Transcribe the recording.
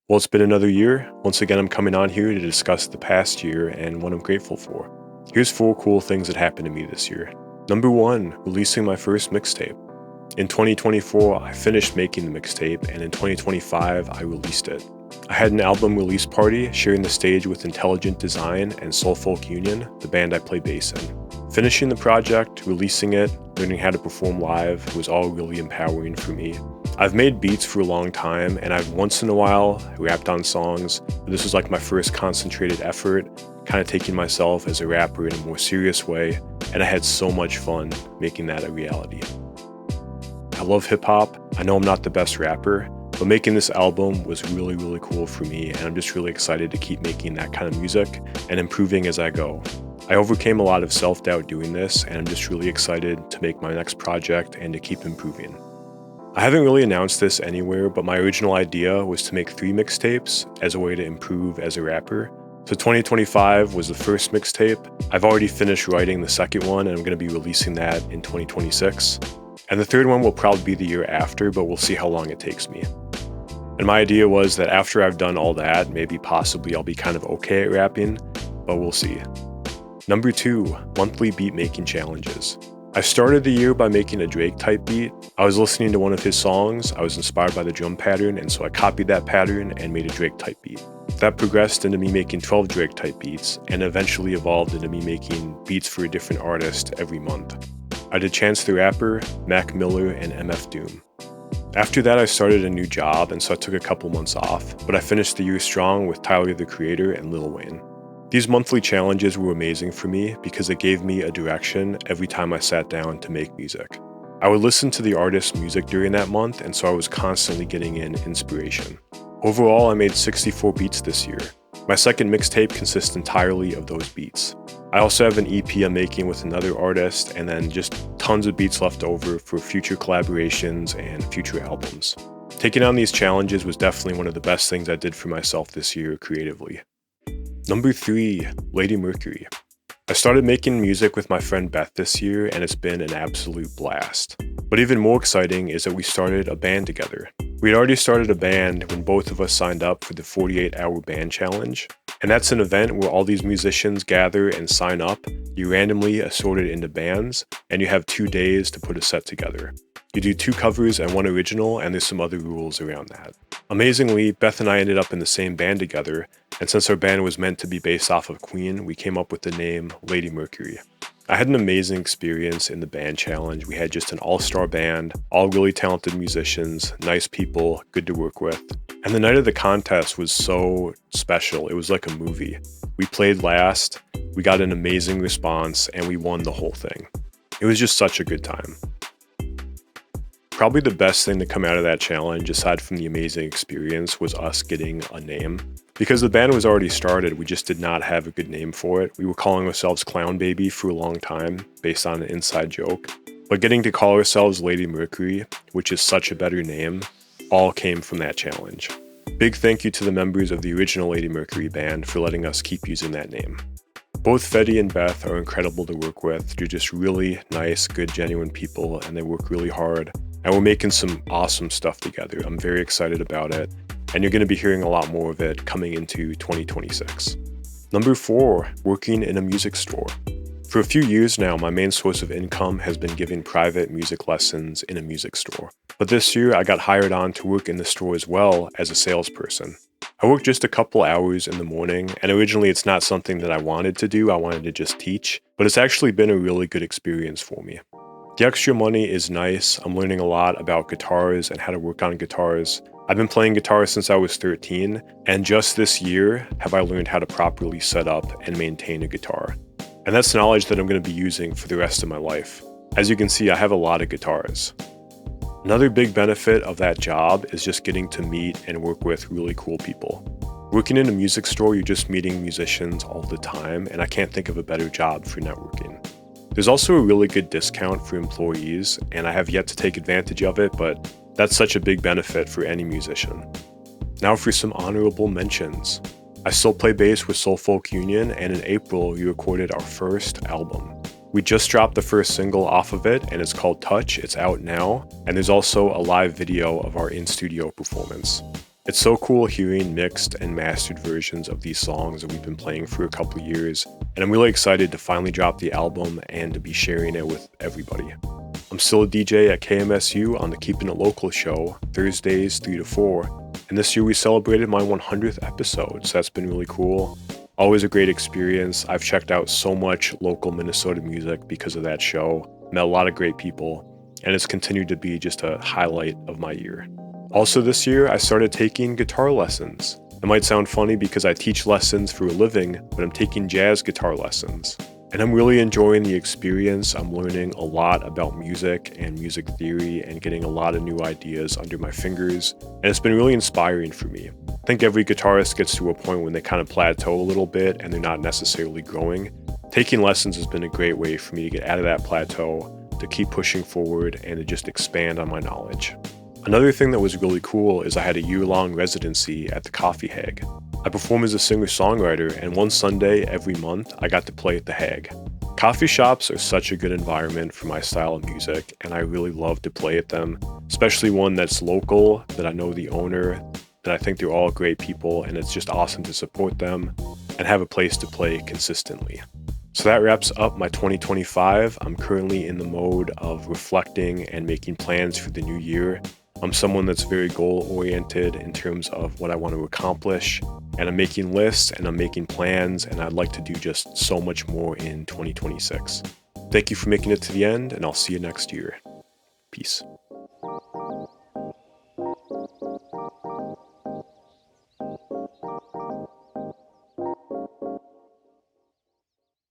Well, it's been another year. Once again, I'm coming on here to discuss the past year and what I'm grateful for. Here's 4 cool things that happened to me this year. Number 1, releasing my first mixtape. In 2024, I finished making the mixtape, and in 2025, I released it. I had an album release party, sharing the stage with Intelligent Design and Soul Folk Union, the band I play bass in. Finishing the project, releasing it, learning how to perform live was all really empowering for me. I've made beats for a long time, and I've once in a while rapped on songs, but this was like my first concentrated effort, kind of taking myself as a rapper in a more serious way, and I had so much fun making that a reality. I love hip-hop. I know I'm not the best rapper, but making this album was really cool for me, and I'm just really excited to keep making that kind of music and improving as I go. I overcame a lot of self-doubt doing this, and I'm just really excited to make my next project and to keep improving. I haven't really announced this anywhere, but my original idea was to make 3 mixtapes as a way to improve as a rapper. So 2025 was the first mixtape. I've already finished writing the second one, and I'm going to be releasing that in 2026. And the third one will probably be the year after, but we'll see how long it takes me. And my idea was that after I've done all that, maybe possibly I'll be kind of okay at rapping, but we'll see. Number 2, monthly beat making challenges. I started the year by making a Drake type beat. I was listening to one of his songs, I was inspired by the drum pattern, and so I copied that pattern and made a Drake type beat. That progressed into me making 12 Drake type beats, and eventually evolved into me making beats for a different artist every month. I did Chance the Rapper, Mac Miller, and MF Doom. After that, I started a new job, and so I took a couple months off, but I finished the year strong with Tyler the Creator and Lil Wayne. These monthly challenges were amazing for me because it gave me a direction every time I sat down to make music. I would listen to the artist's music during that month, and so I was constantly getting in inspiration. Overall, I made 64 beats this year. My second mixtape consists entirely of those beats. I also have an EP I'm making with another artist, and then just tons of beats left over for future collaborations and future albums. Taking on these challenges was definitely one of the best things I did for myself this year creatively. Number 3, Lady Mercury. I started making music with my friend Beth this year, and it's been an absolute blast. But even more exciting is that we started a band together. We had already started a band when both of us signed up for the 48-hour band challenge, and that's an event where all these musicians gather and sign up. You randomly assort it into bands, and you have 2 days to put a set together. You do 2 covers and 1 original, and there's some other rules around that. Amazingly, Beth and I ended up in the same band together, and since our band was meant to be based off of Queen, we came up with the name Lady Mercury. I had an amazing experience in the band challenge. We had just an all-star band, all really talented musicians, nice people, good to work with. And the night of the contest was so special. It was like a movie. We played last, we got an amazing response, and we won the whole thing. It was just such a good time. Probably the best thing to come out of that challenge, aside from the amazing experience, was us getting a name. Because the band was already started, we just did not have a good name for it. We were calling ourselves Clown Baby for a long time, based on an inside joke. But getting to call ourselves Lady Mercury, which is such a better name, all came from that challenge. Big thank you to the members of the original Lady Mercury band for letting us keep using that name. Both Fetty and Beth are incredible to work with. They're just really nice, good, genuine people, and they work really hard. And we're making some awesome stuff together. I'm very excited about it, and you're going to be hearing a lot more of it coming into 2026. Number 4, working in a music store. For a few years now, my main source of income has been giving private music lessons in a music store. But this year, I got hired on to work in the store as well as a salesperson. I work just a couple hours in the morning, and originally it's not something that I wanted to do. I wanted to just teach, but it's actually been a really good experience for me. The extra money is nice. I'm learning a lot about guitars and how to work on guitars. I've been playing guitar since I was 13, and just this year have I learned how to properly set up and maintain a guitar. And that's knowledge that I'm going to be using for the rest of my life. As you can see, I have a lot of guitars. Another big benefit of that job is just getting to meet and work with really cool people. Working in a music store, you're just meeting musicians all the time, and I can't think of a better job for networking. There's also a really good discount for employees, and I have yet to take advantage of it, but that's such a big benefit for any musician. Now for some honorable mentions. I still play bass with Soul Folk Union, and in April we recorded our first album. We just dropped the first single off of it, and it's called Touch. It's out now, and there's also a live video of our in-studio performance. It's so cool hearing mixed and mastered versions of these songs that we've been playing for a couple years, and I'm really excited to finally drop the album and to be sharing it with everybody. I'm still a DJ at KMSU on the Keeping It Local show, Thursdays 3 to 4, and this year we celebrated my 100th episode, so that's been really cool. Always a great experience. I've checked out so much local Minnesota music because of that show, met a lot of great people, and it's continued to be just a highlight of my year. Also this year, I started taking guitar lessons. It might sound funny because I teach lessons for a living, but I'm taking jazz guitar lessons. And I'm really enjoying the experience. I'm learning a lot about music and music theory and getting a lot of new ideas under my fingers. And it's been really inspiring for me. I think every guitarist gets to a point when they kind of plateau a little bit and they're not necessarily growing. Taking lessons has been a great way for me to get out of that plateau, to keep pushing forward, and to just expand on my knowledge. Another thing that was really cool is I had a year-long residency at the Coffee Hag. I perform as a singer-songwriter, and one Sunday every month I got to play at the Hag. Coffee shops are such a good environment for my style of music, and I really love to play at them, especially one that's local, that I know the owner, that I think they're all great people, and it's just awesome to support them and have a place to play consistently. So that wraps up my 2025. I'm currently in the mode of reflecting and making plans for the new year. I'm someone that's very goal-oriented in terms of what I want to accomplish, and I'm making lists and I'm making plans, and I'd like to do just so much more in 2026. Thank you for making it to the end, and I'll see you next year. Peace.